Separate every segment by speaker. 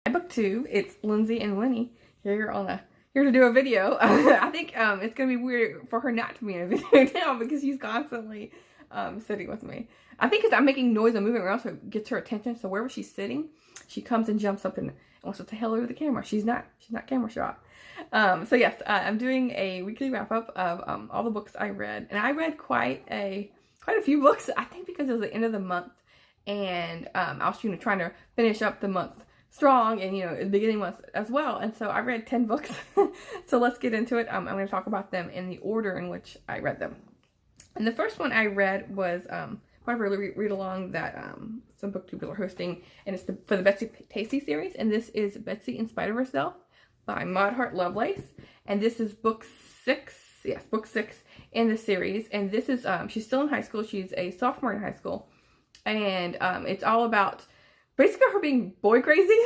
Speaker 1: Book 2. It's Lindsay and Winnie here to do a video. I think it's gonna be weird for her not to be in a video now because she's constantly sitting with me. I think because I'm making noise and moving around, so it gets her attention. So wherever she's sitting, she comes and jumps up and wants to say hello to the camera. She's not camera shy. So yes, I'm doing a weekly wrap up of all the books I read, and I read quite a few books. I think because it was the end of the month, and I was trying to finish up the month strong, and the beginning month as well. And so I read 10 books. So let's get into it. I'm going to talk about them in the order in which I read them. And the first one I read was part of a read along that some booktubers are hosting, and it's for the Betsy Tasty series. And this is Betsy in Spite of Herself by Maud Hart Lovelace. And this is book 6. Yes, book 6 in the series. And this is she's still in high school. She's a sophomore in high school, and it's all about basically her being boy crazy,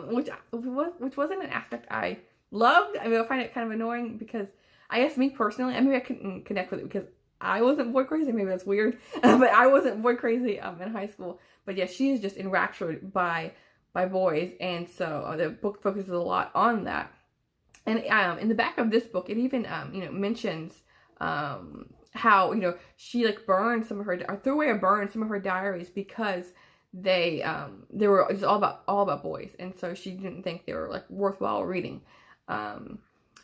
Speaker 1: which wasn't an aspect I loved. I mean, I find it kind of annoying because I guess me personally, maybe I couldn't connect with it because I wasn't boy crazy. Maybe that's weird, but I wasn't boy crazy in high school. But yeah, she is just enraptured by boys, and so the book focuses a lot on that. And in the back of this book, it even mentions how she burned some of her, or threw away or burned some of her diaries because they were just all about boys, and so she didn't think they were worthwhile reading. So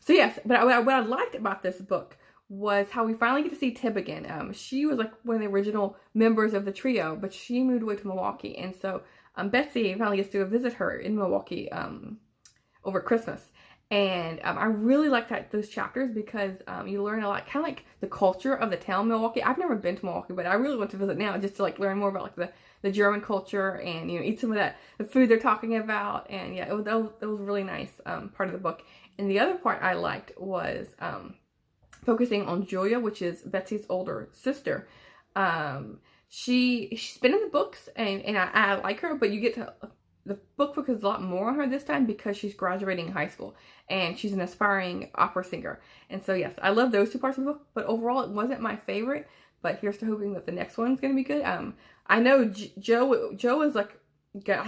Speaker 1: yes, but what I liked about this book was how we finally get to see Tib again. She was one of the original members of the trio, but she moved away to Milwaukee, and so Betsy finally gets to visit her in Milwaukee over Christmas. And I really like those chapters because you learn a lot, kind of the culture of the town Milwaukee. I've never been to Milwaukee, but I really want to visit now just to learn more about the German culture, and eat some of the food they're talking about. And yeah, that was really nice part of the book. And the other part I liked was focusing on Julia, which is Betsy's older sister. She's been in the books, and I like her, but you get to the book focuses a lot more on her this time because she's graduating high school and she's an aspiring opera singer. And so yes, I love those two parts of the book, but overall it wasn't my favorite. But here's to hoping that the next one's gonna be good. I know Joe is I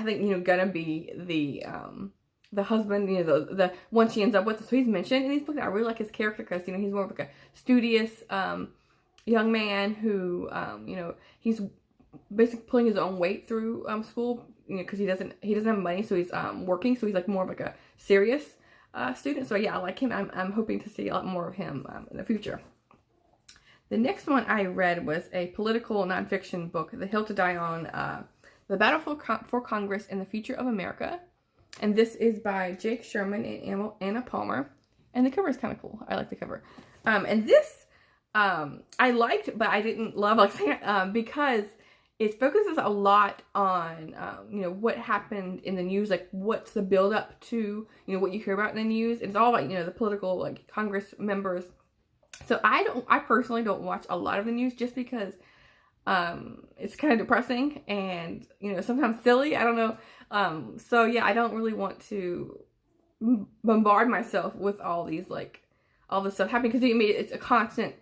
Speaker 1: think gonna be the husband, the one she ends up with. So he's mentioned in these books. I really like his character because he's more of a studious young man who he's basically pulling his own weight through school, because he doesn't have money, so he's working, so he's more of a serious student. So yeah, I like him. I'm hoping to see a lot more of him in the future. The next one I read was a political nonfiction book, The Hill to Die On, The Battle for Congress and the Future of America. And this is by Jake Sherman and Anna Palmer. And the cover is kind of cool. I like the cover. And this I liked, but I didn't love because it focuses a lot on, what happened in the news, what's the build up to, what you hear about in the news. It's all about, the political, Congress members. So I personally don't watch a lot of the news just because it's kind of depressing and, sometimes silly. I don't know. So yeah, I don't really want to bombard myself with all these, all this stuff happening, because it's a constant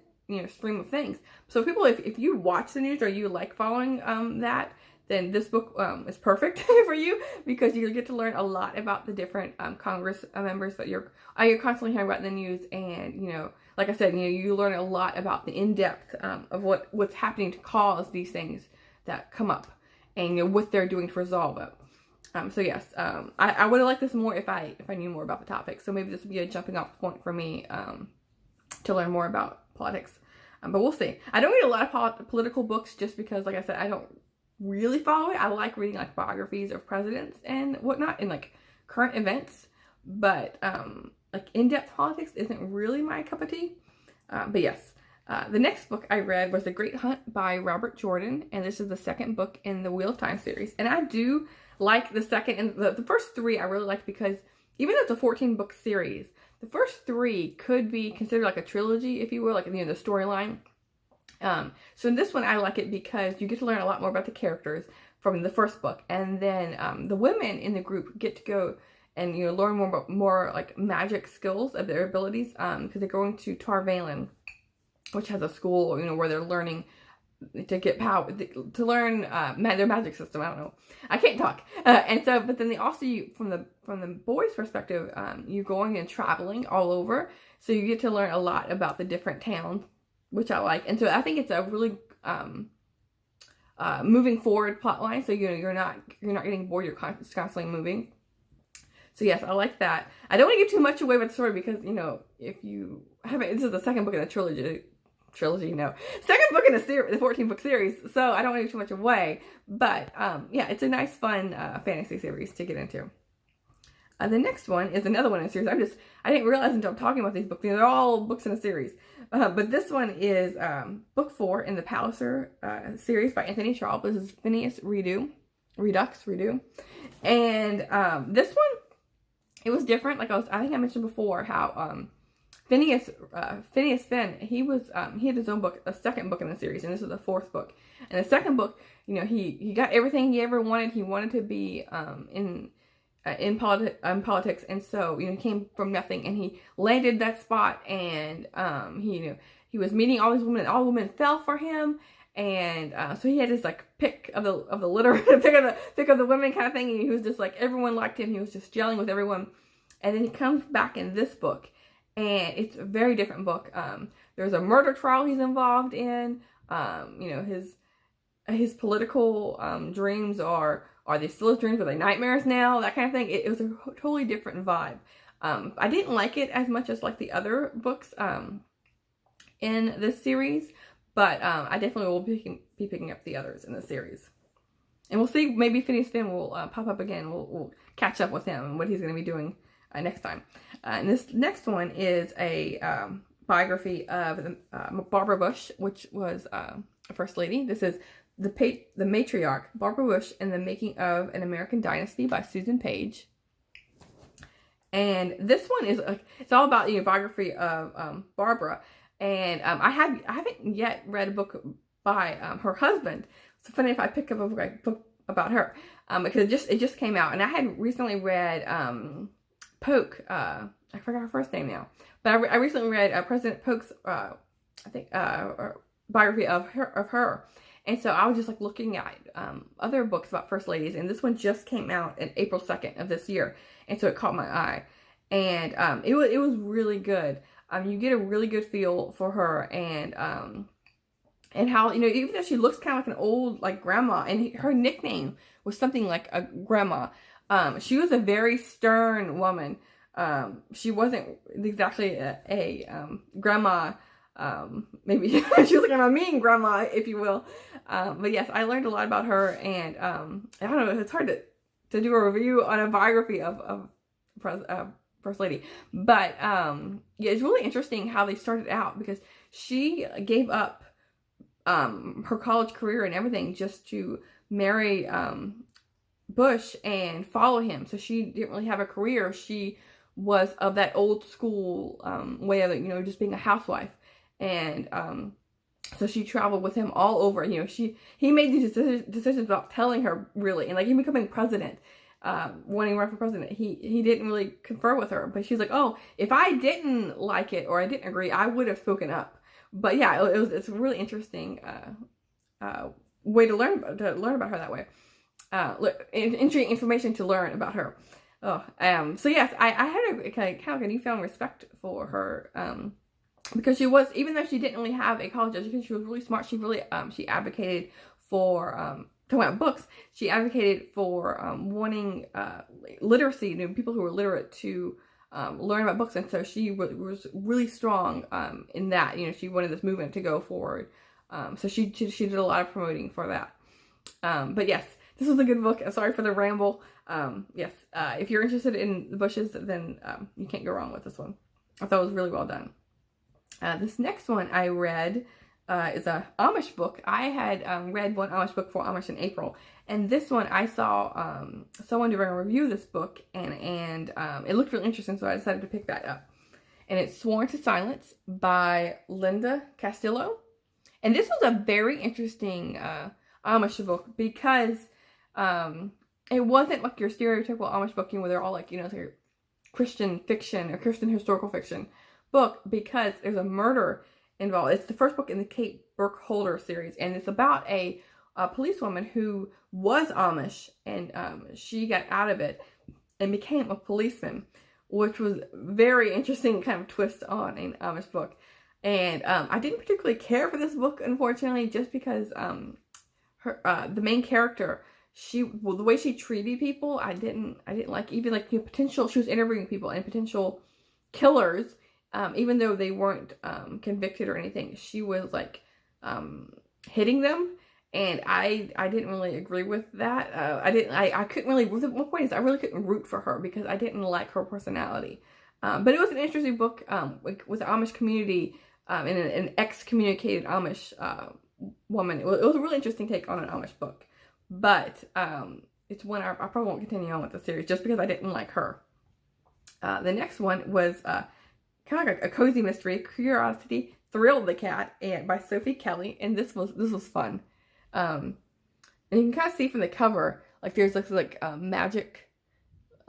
Speaker 1: stream of things. So people, if you watch the news or you like following that, then this book is perfect for you, because you get to learn a lot about the different Congress members that you're constantly hearing about in the news. And like I said, you learn a lot about the in-depth of what's happening to cause these things that come up, and what they're doing to resolve it. So yes, I would have liked this more if I knew more about the topic. So maybe this would be a jumping off point for me to learn more about politics. But we'll see. I don't read a lot of political books just because, like I said, I don't really follow it. I like reading biographies of presidents and whatnot, and current events. But in-depth politics isn't really my cup of tea. But yes, the next book I read was The Great Hunt by Robert Jordan, and this is the second book in the Wheel of Time series. And I do like the second, and the first 3 I really liked, because even though it's a 14-book series, the first 3 could be considered a trilogy, if you will, the storyline. So in this one, I like it because you get to learn a lot more about the characters from the first book, and then the women in the group get to go and learn more magic skills of their abilities, because they're going to Tar Valon, which has a school where they're learning to get power, to learn their magic system. I don't know. I can't talk. And so, but then they also, from the boys' perspective, you're going and traveling all over. So you get to learn a lot about the different towns, which I like. And so I think it's a really moving forward plot line. So you're not getting bored. You're constantly moving. So yes, I like that. I don't want to give too much away about the story because, if you haven't, this is the second book in the trilogy, second book in the 14-book series, so I don't want to give too much away, but yeah, it's a nice, fun fantasy series to get into. The next one is another one in a series. I didn't realize until I'm talking about these books, they're all books in a series, but this one is book 4 in the Palliser series by Anthony Traub. This is Phineas Redux, and this one, it was different. Like I think I mentioned before how Phineas Finn, he had his own book, a second book in the series, and this is the 4th book. And the second book, he got everything he ever wanted. He wanted to be in politics, and so he came from nothing, and he landed that spot, and he was meeting all these women, and all women fell for him. And so he had his pick of the litter, pick of the women kind of thing. And he was just everyone liked him. He was just gelling with everyone. And then he comes back in this book, and it's a very different book. There's a murder trial he's involved in. His political dreams are they still his dreams? Are they nightmares now? That kind of thing. It was a totally different vibe. I didn't like it as much as the other books in this series. But I definitely will be picking up the others in the series. And we'll see, maybe Phineas Finn will pop up again. We'll catch up with him and what he's going to be doing next time. And this next one is a biography of Barbara Bush, which was a First Lady. This is the Matriarch, Barbara Bush and the Making of an American Dynasty by Susan Page. And this one is, it's all about the biography of Barbara. And I haven't yet read a book by her husband. So funny if I pick up a book about her because it just came out, and I had recently read Polk. I forgot her first name now, but I recently read President Polk's biography of her, and so I was just looking at other books about first ladies, and this one just came out in April 2nd of this year, and so it caught my eye, and it was really good. You get a really good feel for her, and how, even though she looks kind of like an old, grandma, and her nickname was something like a grandma, she was a very stern woman. She wasn't exactly a grandma, maybe she was a mean grandma, if you will. But yes, I learned a lot about her, and I don't know, it's hard to do a review on a biography of First Lady, but yeah, it's really interesting how they started out, because she gave up her college career and everything just to marry Bush and follow him. So she didn't really have a career. She was of that old school way of just being a housewife, and so she traveled with him all over. He made these decisions about telling her, really, and him becoming president. Wanting to run for president, he didn't really confer with her, but she's like, oh, if I didn't like it or I didn't agree, I would have spoken up. But yeah, it's a really interesting way to learn about her that way. Interesting information to learn about her. So yes, I had a kind of a newfound respect for her, because she was, even though she didn't really have a college education, she was really smart. She really she advocated for talking about books, she advocated for wanting literacy, people who were literate to learn about books, and so she was really strong in that. She wanted this movement to go forward, so she did a lot of promoting for that. But yes, this was a good book. Sorry for the ramble. Yes, if you're interested in the Bushes, then you can't go wrong with this one. I thought it was really well done. This next one I read is a Amish book. I had read one Amish book for Amish in April, and this one I saw someone doing a review of this book, and it looked really interesting, so I decided to pick that up. And it's Sworn to Silence by Linda Castillo, and this was a very interesting Amish book, because it wasn't like your stereotypical Amish book, where they're all it's like a Christian fiction or Christian historical fiction book, because there's a murder involved. It's the first book in the Kate Burkholder series, and it's about a policewoman who was Amish, and she got out of it and became a policeman, which was very interesting kind of twist on an Amish book. And I didn't particularly care for this book, unfortunately, just because the main character, the way she treated people, I didn't like. Even like potential, she was interviewing people and potential killers, even though they weren't convicted or anything. She was like hitting them, and I didn't really agree with that. I couldn't really. One point is I really couldn't root for her because I didn't like her personality. But it was an interesting book with the Amish community and an excommunicated Amish woman. It was a really interesting take on an Amish book. But it's one I probably won't continue on with the series just because I didn't like her. The next one was kind of like a cozy mystery, Curiosity Thrilled the Cat, and by Sophie Kelly, and this was fun. And you can kind of see from the cover, like there's like magic.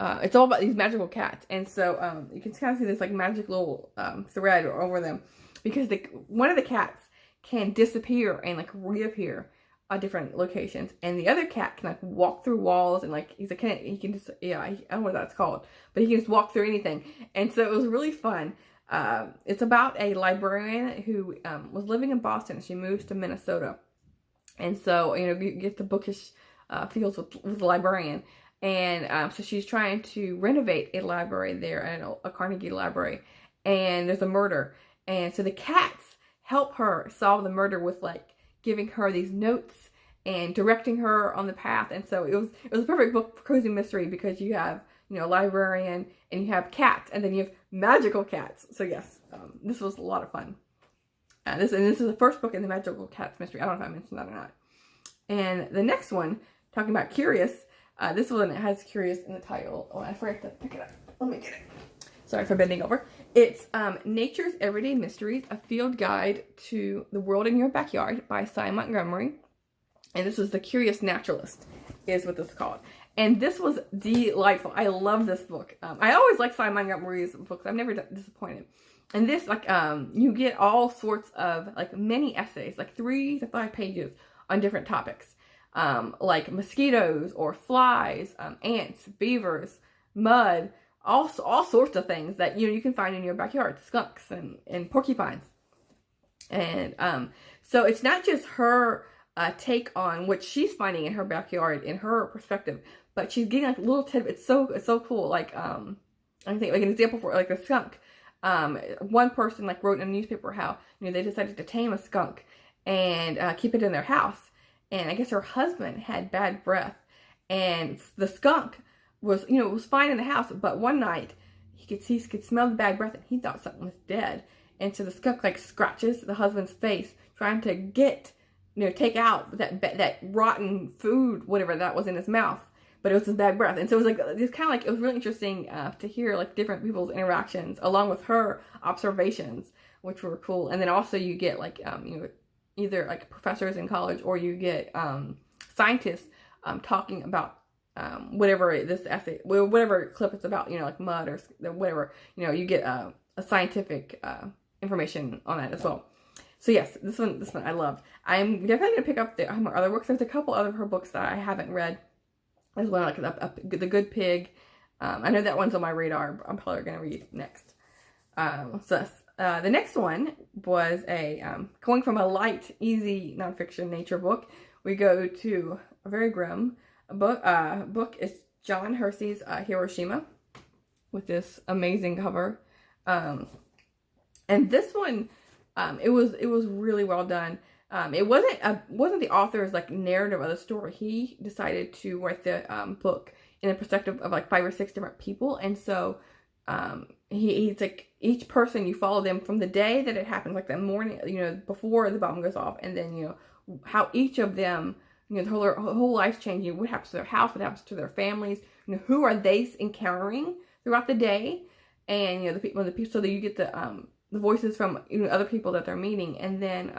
Speaker 1: It's all about these magical cats, and so you can kind of see this like magic little thread over them, because one of the cats can disappear and like reappear at different locations, and the other cat can like walk through walls, and like he can just I don't know what that's called, but he can just walk through anything. And so it was really fun. It's about a librarian who was living in Boston, and she moves to Minnesota, and so you get the bookish feels with the librarian, and so she's trying to renovate a library there, a Carnegie library, and there's a murder, and so the cats help her solve the murder with like giving her these notes and directing her on the path. And so it was a perfect book for cozy mystery, because you have a librarian, and you have cats, and then you have magical cats. So yes, this was a lot of fun. This is the first book in the magical cats mystery. I don't know if I mentioned that or not. And the next one, talking about Curious, this one has Curious in the title. Oh, I forgot to pick it up. Let me get it. Sorry for bending over. It's Nature's Everyday Mysteries, a field guide to the world in your backyard by Cy Montgomery. And this was The Curious Naturalist, is what this is called. And this was delightful. I love this book. I always like Cy Montgomery's books. I'm never disappointed. And this, like, you get all sorts of, like, mini essays, like 3 to 5 pages on different topics. Like mosquitoes or flies, ants, beavers, mud, all sorts of things that you can find in your backyard, skunks and porcupines. And so it's not just her take on what she's finding in her backyard, in her perspective, but she's getting like little tidbits. It's so cool. Like I think like an example for like a skunk. One person like wrote in a newspaper how they decided to tame a skunk and keep it in their house, and I guess her husband had bad breath, and the skunk was was fine in the house, but one night he could smell the bad breath, and he thought something was dead, and so the skunk like scratches the husband's face trying to get take out that rotten food, whatever that was in his mouth, but it was his bad breath. And so it was really interesting to hear like different people's interactions along with her observations, which were cool. And then also you get like either like professors in college, or you get scientists talking about whatever this essay, whatever clip it's about, like mud or whatever, you get a scientific information on that as well. So yes, this one I loved. I'm definitely gonna pick up her other works. There's a couple other of her books that I haven't read. There's one like The Good Pig. I know that one's on my radar. I'm probably gonna read next. The next one was going from a light, easy nonfiction nature book. We go to a very grim book. Is John Hersey's Hiroshima, with this amazing cover. And this one, it was really well done. It wasn't the author's like narrative of the story. He decided to write the book in the perspective of like 5 or 6 different people, and so he's like each person you follow them from the day that it happened, like the morning, before the bomb goes off, and then how each of them, the whole life's changing. What happens to their house? What happens to their families? Who are they encountering throughout the day? And the people, so that you get the voices from other people that they're meeting, and then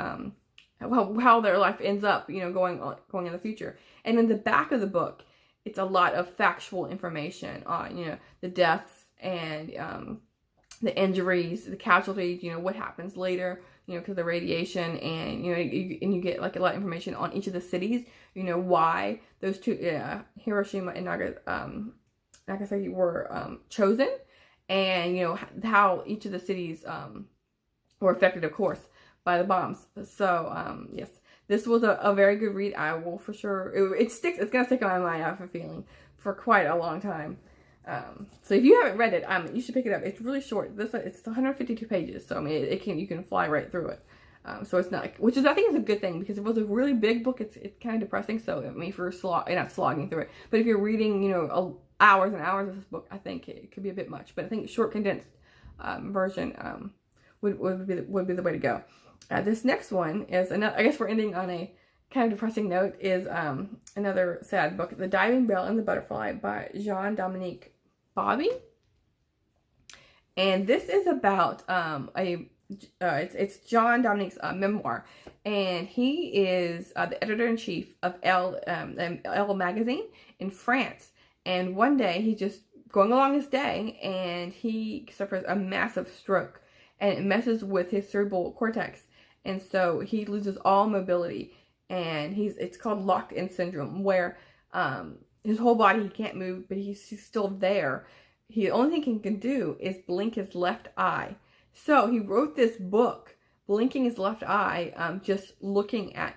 Speaker 1: how their life ends up going in the future. And in the back of the book, it's a lot of factual information on the deaths and the injuries, the casualties, what happens later, because of the radiation, and you get like a lot of information on each of the cities, why those two, Hiroshima and Nagasaki were chosen, and how each of the cities were affected, of course, by the bombs. So yes, this was a very good read. I will for sure, it sticks. It's gonna stick on my mind, I have a feeling, for quite a long time. So if you haven't read it, you should pick it up. It's really short. It's 152 pages, so I mean, you can fly right through it. So it's not, which is, I think, is a good thing, because if it was a really big book, it's kind of depressing. So I mean, if you're not slogging through it, but if you're reading, hours and hours of this book, I think it could be a bit much. But I think short, condensed version would be the way to go. This next one is another. I guess we're ending on a kind of depressing note. Is another sad book, The Diving Bell and the Butterfly by Jean-Dominique Bobby. And this is about it's John Dominique's memoir, and he is the editor-in-chief of Elle magazine in France. And one day he's just going along his day, and he suffers a massive stroke, and it messes with his cerebral cortex, and so he loses all mobility, and it's called locked-in syndrome, where his whole body, he can't move, but he's still there. The only thing he can do is blink his left eye. So he wrote this book, blinking his left eye, just looking at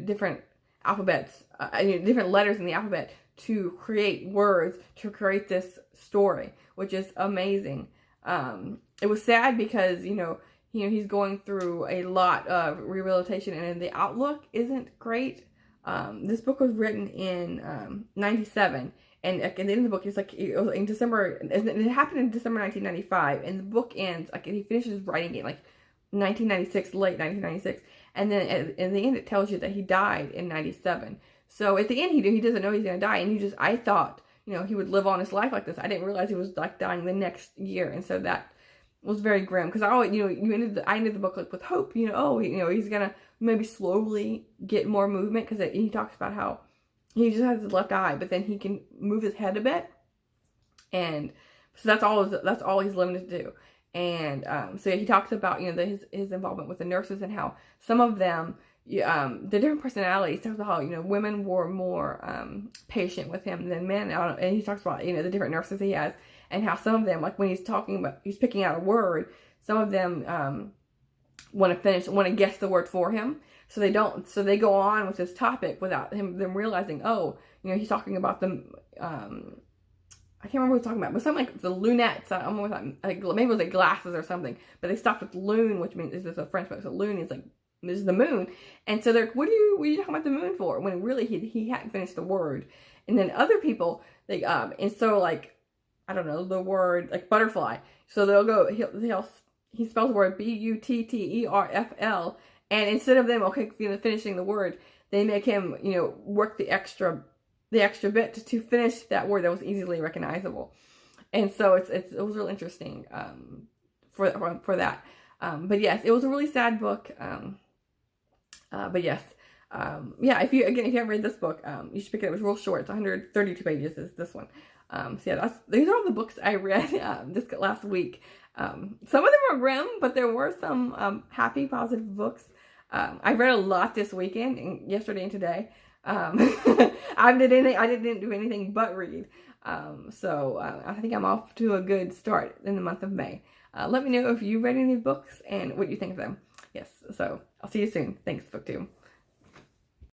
Speaker 1: different alphabets, different letters in the alphabet, to create words, to create this story, which is amazing. It was sad because he's going through a lot of rehabilitation, and the outlook isn't great. This book was written in 97, and at the end of the book, it was in December. It happened in December 1995, and the book ends he finishes writing it 1996, late 1996, and then in the end, it tells you that he died in 97. So at the end, he doesn't know he's gonna die, and I thought he would live on his life like this. I didn't realize he was dying the next year, and so that was very grim, because I always, I ended the book with hope. He's gonna maybe slowly get more movement, because he talks about how he just has his left eye, but then he can move his head a bit, and so that's all he's limited to do. And so he talks about his involvement with the nurses, and how some of them, the different personalities. He talks about how women were more patient with him than men, and he talks about the different nurses he has, and how some of them, when he's picking out a word, some of them want to guess the word for him, so they don't. So they go on with this topic without them realizing, he's talking about them. I can't remember what he's talking about, but something like the lunettes. I don't know, maybe it was like glasses or something. But they stopped with lune, which means this is a French book. So lune is this is the moon, and so they're what are you talking about the moon for? When really he hadn't finished the word. And then other people and so I don't know the word butterfly. So they'll go he spells the word Butterfl, and instead of them finishing the word, they make him work the extra bit to finish that word that was easily recognizable. And so it was real interesting for that. But yes, it was a really sad book. But yes, if you haven't read this book, you should pick it up. It was real short. It's 132 pages. Is this one? So yeah, these are all the books I read this last week. Some of them are grim, but there were some happy, positive books. I read a lot this weekend, and yesterday and today. I didn't do anything but read. So I think I'm off to a good start in the month of May. Let me know if you read any books and what you think of them. Yes, so I'll see you soon. Thanks, BookTube.